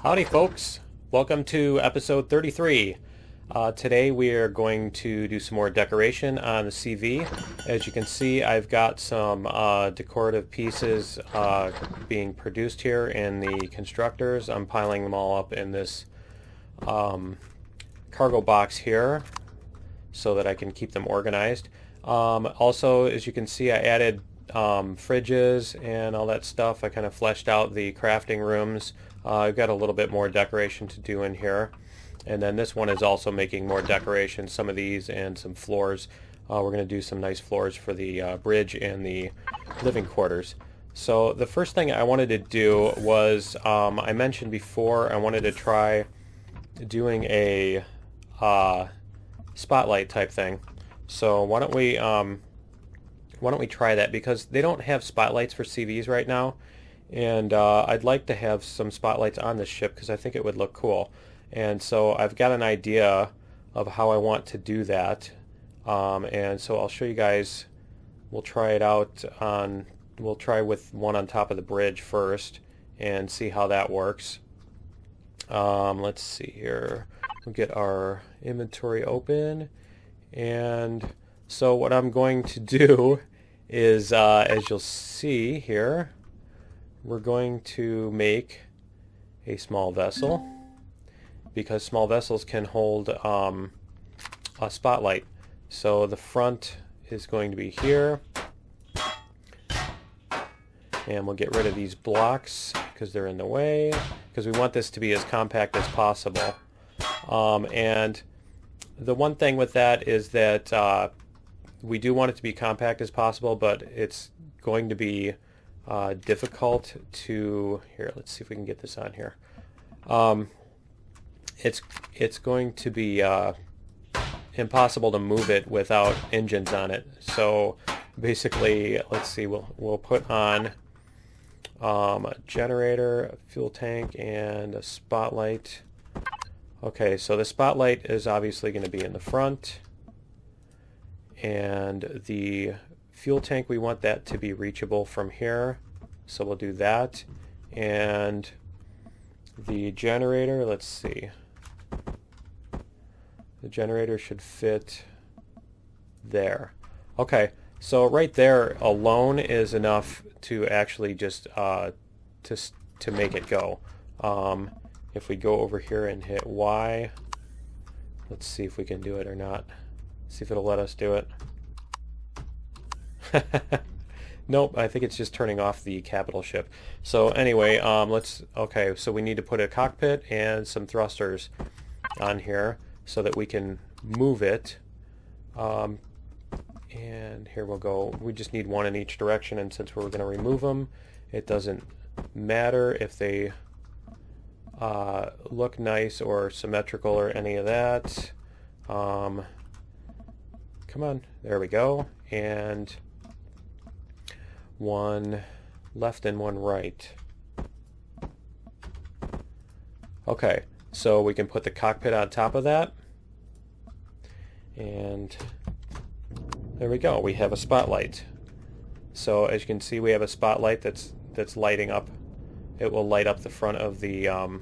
Howdy folks, welcome to episode 33. Today we are going to do some more decoration on the CV. As you can see, I've got some decorative pieces being produced here in the constructors. I'm piling them all up in this cargo box here so that I can keep them organized. Also, as you can see, I added fridges and all that stuff. I kind of fleshed out the crafting rooms. I've got a little bit more decoration to do in here. And then this one is also making more decoration, some of these and some floors. We're going to do some nice floors for the bridge and the living quarters. So the first thing I wanted to do was, I mentioned before, I wanted to try doing a spotlight type thing. So why don't we try that, because they don't have spotlights for CVs right now. And I'd like to have some spotlights on this ship because I think it would look cool. And so I've got an idea of how I want to do that. And so I'll show you guys. We'll try it out on, we'll try with one on top of the bridge first and see how that works. Let's see here. We'll get our inventory open. And so what I'm going to do is, as you'll see here, we're going to make a small vessel, because small vessels can hold a spotlight. So the front is going to be here, and we'll get rid of these blocks because they're in the way, because we want this to be as compact as possible. And the one thing with that is that we do want it to be compact as possible, but it's going to be difficult to, here, let's see if we can get this on here. It's going to be impossible to move it without engines on it. So basically, let's see, we'll put on a generator, a fuel tank, and a spotlight. Okay, so the spotlight is obviously going to be in the front, and the fuel tank, we want that to be reachable from here, so we'll do that. And the generator, let's see, the generator should fit there. Okay, so right there alone is enough to actually just to make it go. If we go over here and hit Y, let's see if we can do it or not. See if it'll let us do it. Nope, I think it's just turning off the capital ship. So anyway, okay, so we need to put a cockpit and some thrusters on here so that we can move it. And here we'll go. We just need one in each direction, and since we're going to remove them, it doesn't matter if they look nice or symmetrical or any of that. Come on, there we go. And one left and one right. Okay, so we can put the cockpit on top of that, and there we go. We have a spotlight. So as you can see, we have a spotlight that's lighting up. It will light up the front of the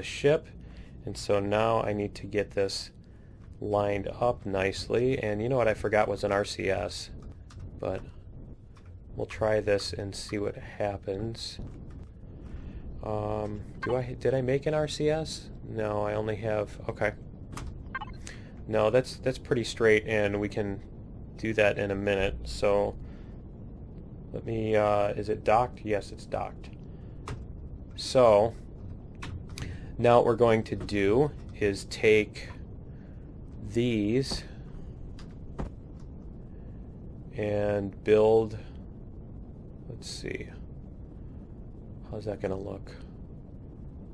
ship. And so now I need to get this lined up nicely. And you know what I forgot was an RCS, but we'll try this and see what happens. Did I make an RCS? No, I only have, okay. No, that's pretty straight, and we can do that in a minute. So let me, is it docked? Yes, it's docked. So now what we're going to do is take these and build, let's see, how's that going to look?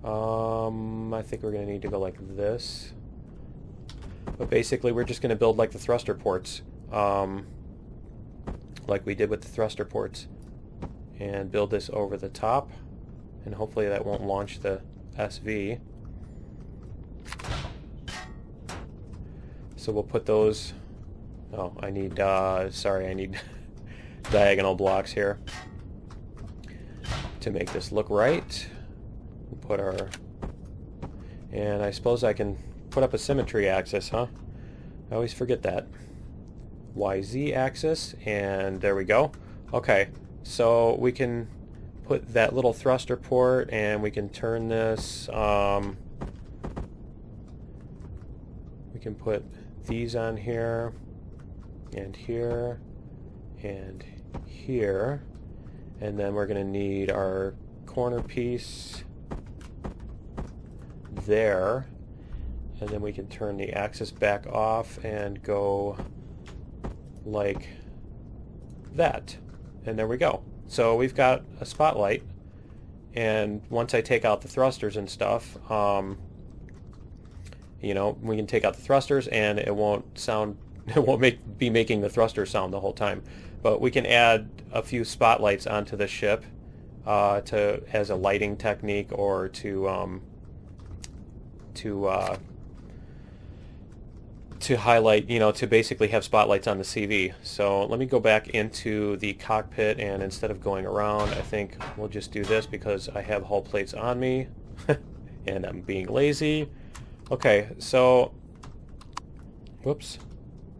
I think we're going to need to go like this. But basically we're just going to build like the thruster ports, like we did with the thruster ports, and build this over the top, and hopefully that won't launch the SV. So we'll put those, oh, I need, sorry, I need diagonal blocks here to make this look right. We'll put our And I suppose I can put up a symmetry axis, huh? I always forget that. YZ axis, and there we go. Okay, so we can put that little thruster port, and we can turn this, we can put these on here, and here, and here, and then we're going to need our corner piece there, and then we can turn the axis back off and go like that, and there we go. So we've got a spotlight, and once I take out the thrusters and stuff, you know, we can take out the thrusters and it won't sound, it won't be making the thruster sound the whole time. But we can add a few spotlights onto the ship as a lighting technique, or to highlight, you know, to basically have spotlights on the CV. So let me go back into the cockpit, and instead of going around, I think we'll just do this because I have hull plates on me and I'm being lazy. Okay, so whoops,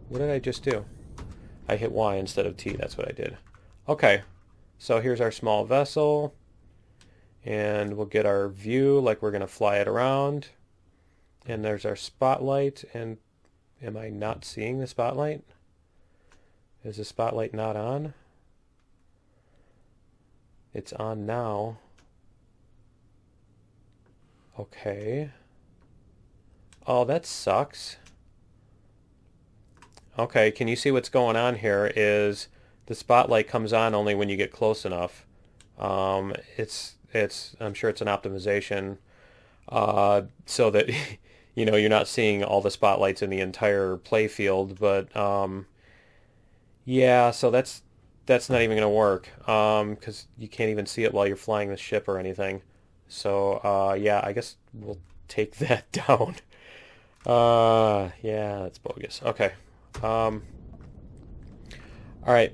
what did I just do? I hit Y instead of T, that's what I did. Okay, so here's our small vessel, and we'll get our view like we're gonna fly it around, and there's our spotlight. And am I not seeing the spotlight? Is the spotlight not on? It's on now. Okay. Oh, that sucks. Okay, can you see what's going on here is the spotlight comes on only when you get close enough. I'm sure it's an optimization so that you know, you're not seeing all the spotlights in the entire play field, but yeah, so that's not even going to work because you can't even see it while you're flying the ship or anything. So yeah, I guess we'll take that down. Yeah, that's bogus. Okay. All right.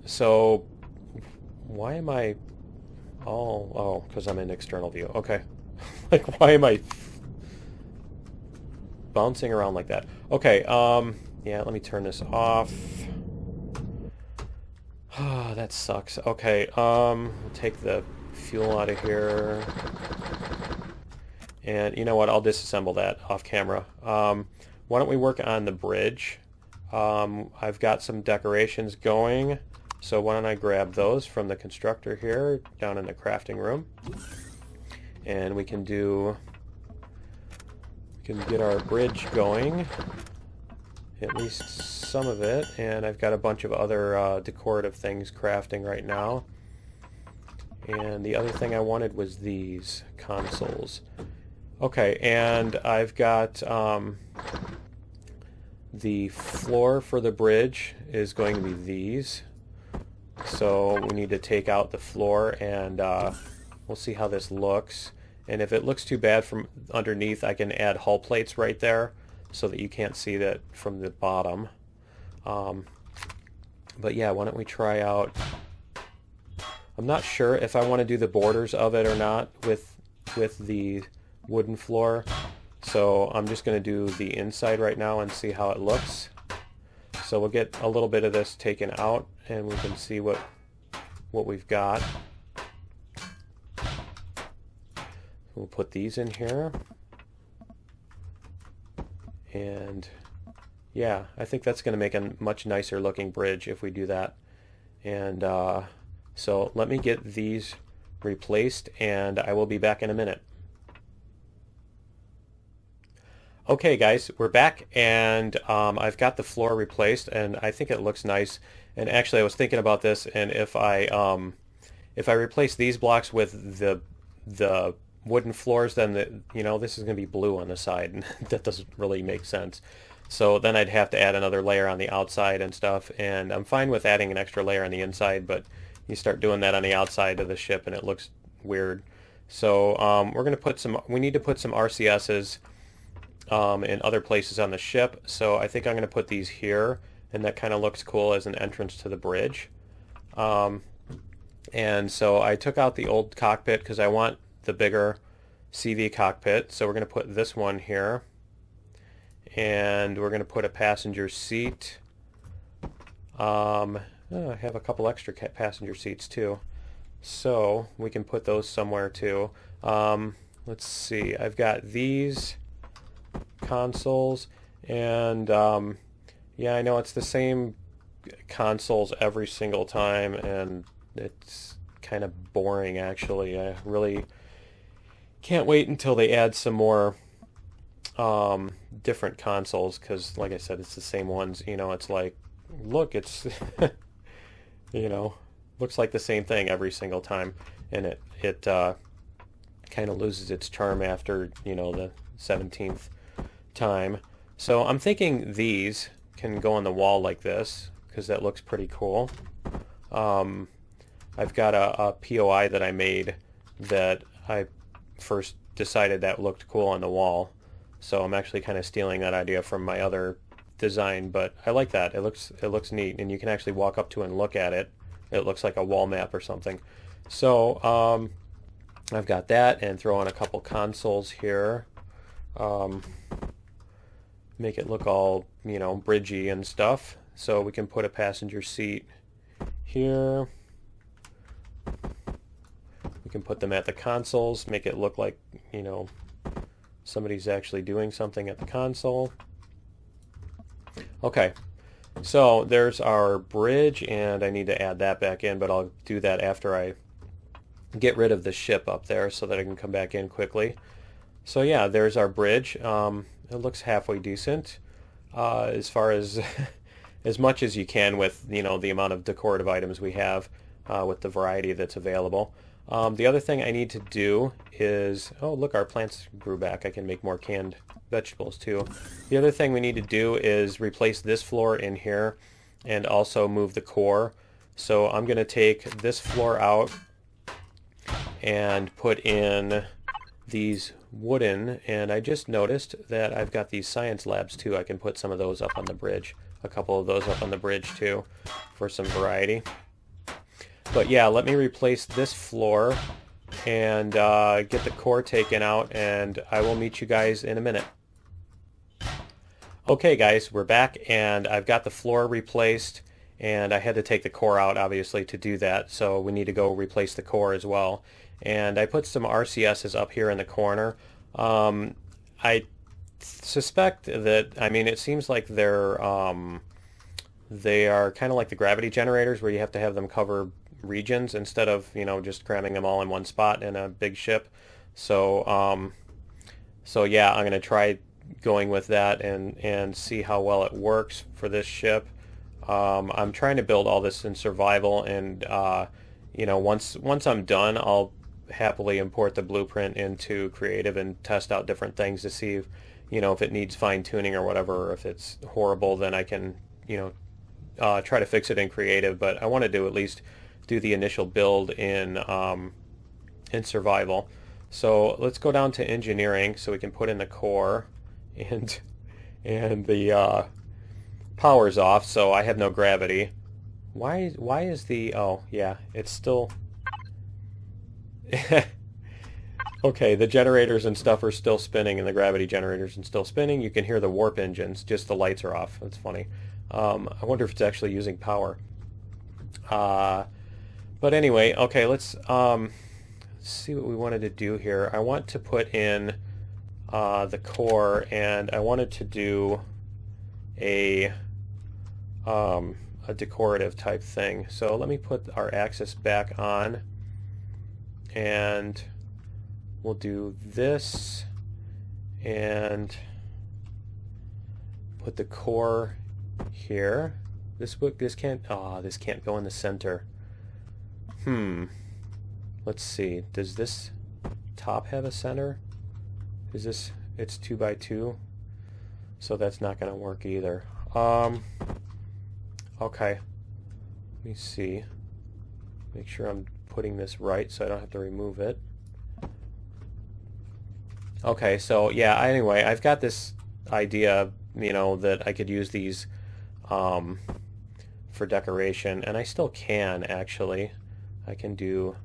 So why am I? Oh, because I'm in external view. Okay. Like, why am I bouncing around like that? Okay. Yeah. Let me turn this off. That sucks. Okay. We'll take the fuel out of here. And you know what? I'll disassemble that off camera. Why don't we work on the bridge? I've got some decorations going, so why don't I grab those from the constructor here down in the crafting room, and we can get our bridge going, at least some of it. And I've got a bunch of other decorative things crafting right now. And the other thing I wanted was these consoles. Okay, and I've got the floor for the bridge is going to be these. So we need to take out the floor, and we'll see how this looks. And if it looks too bad from underneath, I can add hull plates right there so that you can't see that from the bottom. But yeah, why don't we try out... I'm not sure if I want to do the borders of it or not with the wooden floor. So I'm just going to do the inside right now and see how it looks. So we'll get a little bit of this taken out, and we can see what we've got. We'll put these in here. And yeah, I think that's going to make a much nicer looking bridge if we do that. And so let me get these replaced, and I will be back in a minute. Okay guys, we're back, and I've got the floor replaced, and I think it looks nice. And actually, I was thinking about this, and if I replace these blocks with the wooden floors, then you know, this is going to be blue on the side, and that doesn't really make sense. So then I'd have to add another layer on the outside and stuff, and I'm fine with adding an extra layer on the inside, but you start doing that on the outside of the ship and it looks weird. So we're going to we need to put some RCSs in other places on the ship. So I think I'm going to put these here, and that kind of looks cool as an entrance to the bridge. And so I took out the old cockpit because I want the bigger CV cockpit. So we're going to put this one here, and we're going to put a passenger seat. Oh, I have a couple extra passenger seats too, so we can put those somewhere too. Let's see, I've got these consoles, and yeah, I know it's the same consoles every single time, and it's kind of boring actually. I really can't wait until they add some more different consoles, because like I said, it's the same ones. You know, it's like, look, it's you know, looks like the same thing every single time, and it kind of loses its charm after, you know, the 17th time. So I'm thinking these can go on the wall like this, because that looks pretty cool. I've got a POI that I made that I first decided that looked cool on the wall, so I'm actually kind of stealing that idea from my other design, but I like that. It looks neat, and you can actually walk up to and look at it. It looks like a wall map or something. So I've got that, and throw on a couple consoles here. Make it look all, you know, bridgy and stuff. So we can put a passenger seat here. We can put them at the consoles, make it look like, you know, somebody's actually doing something at the console. Okay, so there's our bridge, and I need to add that back in, but I'll do that after I get rid of the ship up there so that I can come back in quickly. So yeah, there's our bridge. It looks halfway decent, as far as as much as you can with, you know, the amount of decorative items we have, with the variety that's available. The other thing I need to do is, oh look, our plants grew back. I can make more canned vegetables too. The other thing we need to do is replace this floor in here, and also move the core. So I'm going to take this floor out and put in these wooden, and I just noticed that I've got these science labs too. I can put some of those up on the bridge, a couple of those up on the bridge too, for some variety. But yeah, let me replace this floor and get the core taken out, and I will meet you guys in a minute. Okay guys, we're back, and I've got the floor replaced, and I had to take the core out obviously to do that, so we need to go replace the core as well. And I put some RCSs up here in the corner. I suspect that, I mean, it seems like they are kind of like the gravity generators, where you have to have them cover regions instead of, you know, just cramming them all in one spot in a big ship. So so yeah, I'm going to try going with that and see how well it works for this ship. I'm trying to build all this in survival, and you know, once I'm done, I'll happily import the blueprint into creative and test out different things to see if, you know, if it needs fine-tuning or whatever, or if it's horrible, then I can, you know, try to fix it in creative. But I wanted to at least do the initial build in survival. So let's go down to engineering so we can put in the core, and the power's off, so I have no gravity. Why is the, oh yeah, it's still okay, the generators and stuff are still spinning, and the gravity generators are still spinning. You can hear the warp engines, just the lights are off. That's funny. I wonder if it's actually using power. But anyway, okay, let's see what we wanted to do here. I want to put in the core, and I wanted to do a decorative type thing. So let me put our axis back on, and we'll do this and put the core here. This can't go in the center. Let's see. Does this top have a center? Is this, it's 2 by 2, so that's not going to work either. Okay. Let me see. Make sure I'm putting this right so I don't have to remove it. Okay, so yeah, anyway, I've got this idea, you know, that I could use these for decoration, and I still can, actually. I can do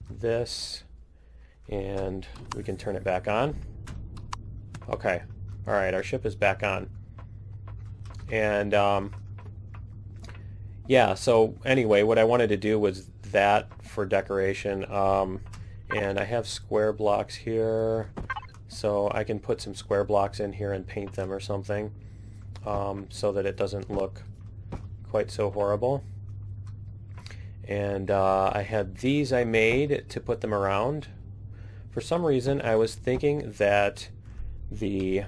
this, And we can turn it back on. Okay. Alright, our ship is back on. And, yeah, so anyway, what I wanted to do was that for decoration. And I have square blocks here, so I can put some square blocks in here and paint them or something, so that it doesn't look quite so horrible. And I had these I made to put them around. For some reason, I was thinking that the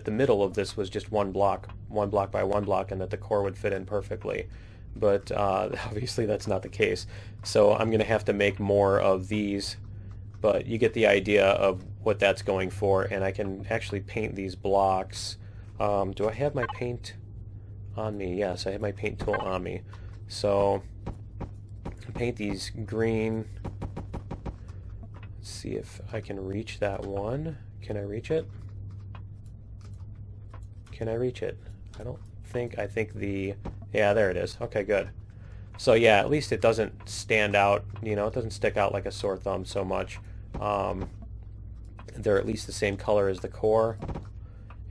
middle of this was just one block by one block, and that the core would fit in perfectly. But obviously that's not the case. So I'm going to have to make more of these, but you get the idea of what that's going for, and I can actually paint these blocks. Do I have my paint on me? Yes, I have my paint tool on me. So paint these green. Let's see if I can reach that one. Can I reach it? Can I reach it? I don't think. I think the... Yeah, there it is. Okay, good. So yeah, at least it doesn't stand out, you know, it doesn't stick out like a sore thumb so much. They're at least the same color as the core.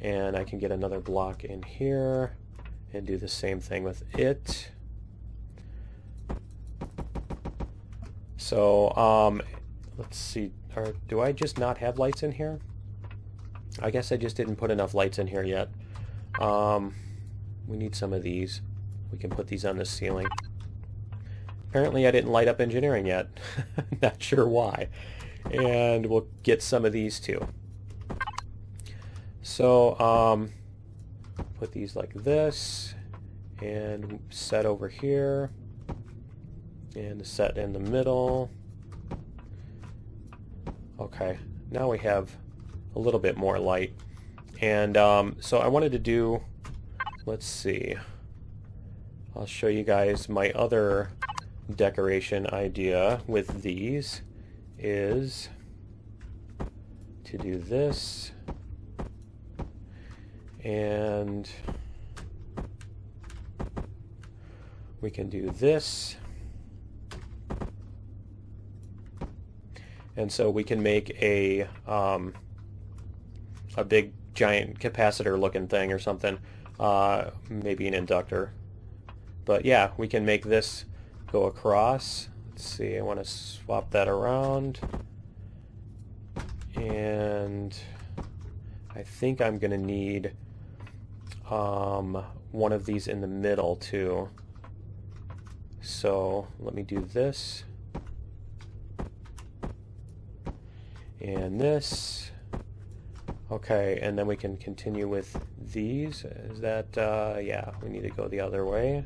And I can get another block in here and do the same thing with it. So, let's see, do I just not have lights in here? I guess I just didn't put enough lights in here yet. We need some of these. We can put these on the ceiling. Apparently I didn't light up engineering yet. Not sure why. And we'll get some of these too. So, put these like this, and set over here, and set in the middle. Okay, now we have a little bit more light. And so I wanted to do, let's see, I'll show you guys my other decoration idea with these is to do this, and we can do this, and so we can make a big giant capacitor looking thing or something, maybe an inductor. But yeah, we can make this go across. Let's see, I want to swap that around, and I think I'm going to need one of these in the middle too. So let me do this and this. Okay, and then we can continue with these. Is that, yeah, we need to go the other way.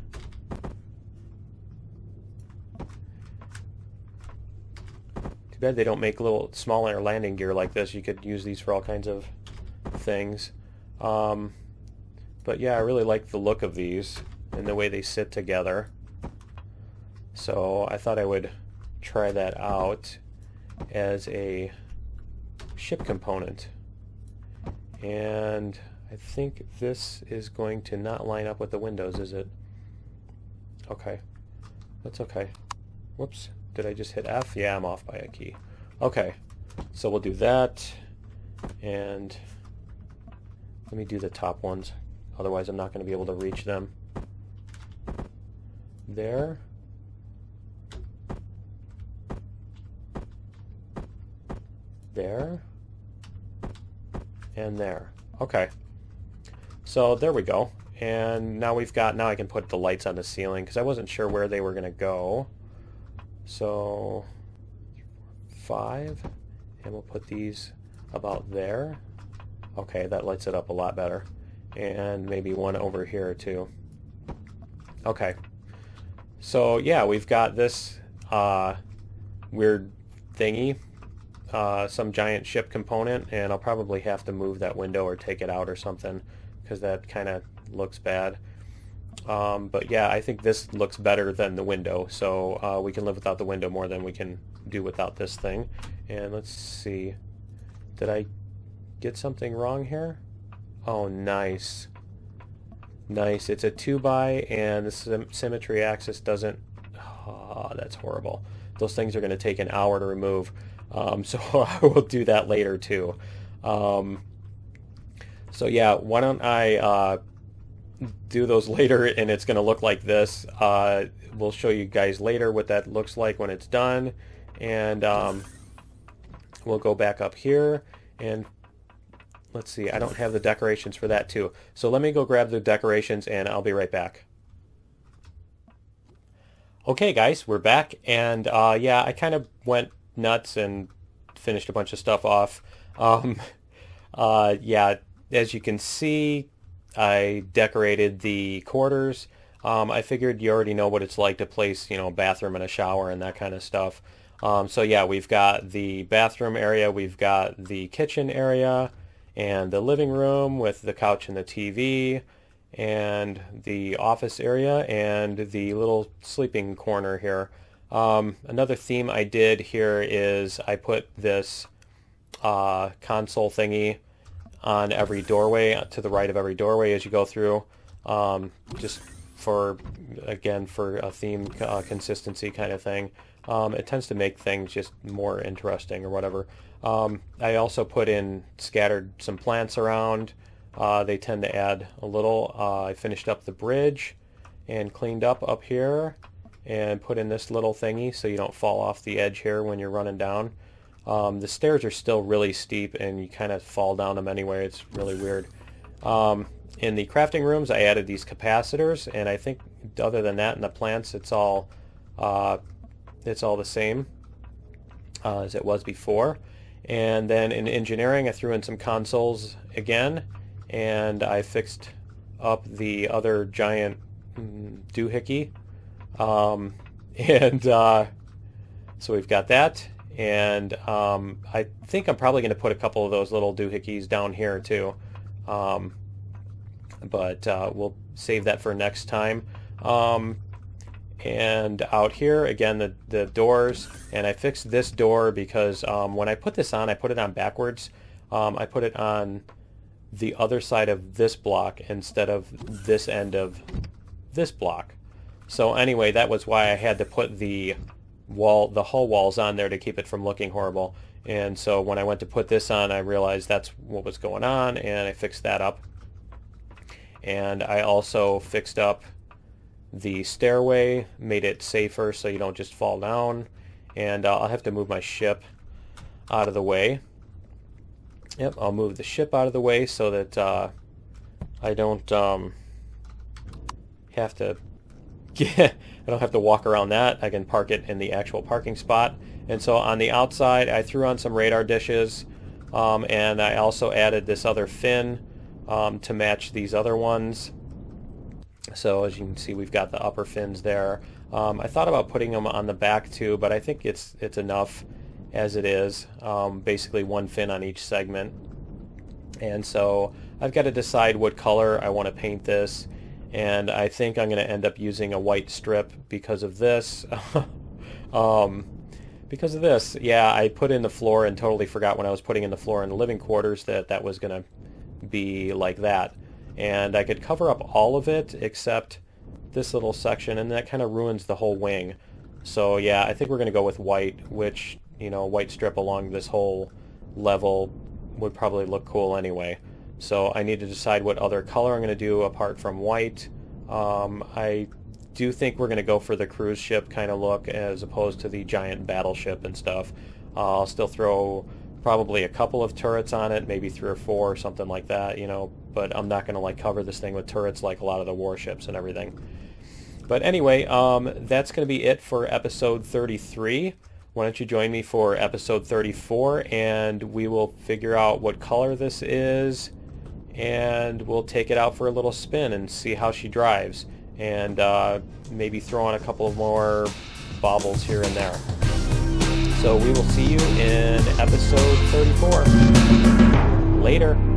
Too bad they don't make little smaller landing gear like this. You could use these for all kinds of things. But yeah, I really like the look of these and the way they sit together. So I thought I would try that out as a ship component. And I think this is going to not line up with the windows, is it? Okay. That's okay. Whoops. Did I just hit F? Yeah, I'm off by a key. Okay. So we'll do that. And let me do the top ones. Otherwise I'm not going to be able to reach them. There. There. And there. Okay. So there we go. And now we've got, now I can put the lights on the ceiling because I wasn't sure where they were going to go. So 5, and we'll put these about there. Okay, that lights it up a lot better. And maybe one over here too. Okay. So yeah, we've got this weird thingy. Some giant ship component, and I'll probably have to move that window or take it out or something because that kind of looks bad. But yeah, I think this looks better than the window, so we can live without the window more than we can do without this thing. And let's see, did I get something wrong here? Oh, nice. Nice. It's a 2x, and the symmetry axis doesn't... Oh, that's horrible. those things are going to take an hour to remove. So I will do that later too. So yeah, why don't I do those later, and it's going to look like this. We'll show you guys later what that looks like when it's done, and we'll go back up here, and let's see, I don't have the decorations for that too. So let me go grab the decorations and I'll be right back. Okay guys, we're back, and yeah, I kind of went nuts and finished a bunch of stuff off. Yeah, as you can see, I decorated the quarters. I figured you already know what it's like to place, you know, a bathroom and a shower and that kind of stuff. So yeah, we've got the bathroom area, we've got the kitchen area, and the living room with the couch and the TV, and the office area, and the little sleeping corner here. Another theme I did here is I put this console thingy on every doorway, to the right of every doorway as you go through, just for, again, for a theme consistency kind of thing. It tends to make things just more interesting or whatever. I also put in, scattered some plants around. They tend to add a little. I finished up the bridge and cleaned up here and put in this little thingy so you don't fall off the edge here when you're running down. The stairs are still really steep and you kind of fall down them anyway. It's really weird. In the crafting rooms, I added these capacitors, and I think other than that, in the plants, it's all the same as it was before. And then in engineering, I threw in some consoles again, and I fixed up the other giant doohickey. So we've got that, and I think I'm probably going to put a couple of those little doohickeys down here too. But we'll save that for next time. And out here, again, the doors, and I fixed this door because when I put this on, I put it on backwards. I put it on the other side of this block instead of this end of this block. So anyway, that was why I had to put the hull walls on there to keep it from looking horrible. And so when I went to put this on, I realized that's what was going on, and I fixed that up. And I also fixed up the stairway, made it safer so you don't just fall down. And I'll have to move my ship out of the way. Yep, I'll move the ship out of the way so that I don't have to I don't have to walk around that. I can park it in the actual parking spot. And so on the outside, I threw on some radar dishes, and I also added this other fin to match these other ones. So as you can see, we've got the upper fins there. I thought about putting them on the back too, but I think it's enough as it is. Basically one fin on each segment. And so I've got to decide what color I want to paint this, and I think I'm going to end up using a white strip because of this. Because of this, yeah, I put in the floor and totally forgot when I was putting in the floor in the living quarters that was going to be like that. And I could cover up all of it except this little section, and that kind of ruins the whole wing. So yeah, I think we're going to go with white, which, you know, white strip along this whole level would probably look cool anyway. So I need to decide what other color I'm going to do apart from white. I do think we're going to go for the cruise ship kind of look as opposed to the giant battleship and stuff. I'll still throw probably a couple of turrets on it, maybe 3 or 4 or something like that, you know, but I'm not going to like cover this thing with turrets like a lot of the warships and everything. But anyway, that's going to be it for episode 33. Why don't you join me for episode 34, and we will figure out what color this is, and we'll take it out for a little spin and see how she drives, and maybe throw on a couple of more baubles here and there. So we will see you in episode 34. Later.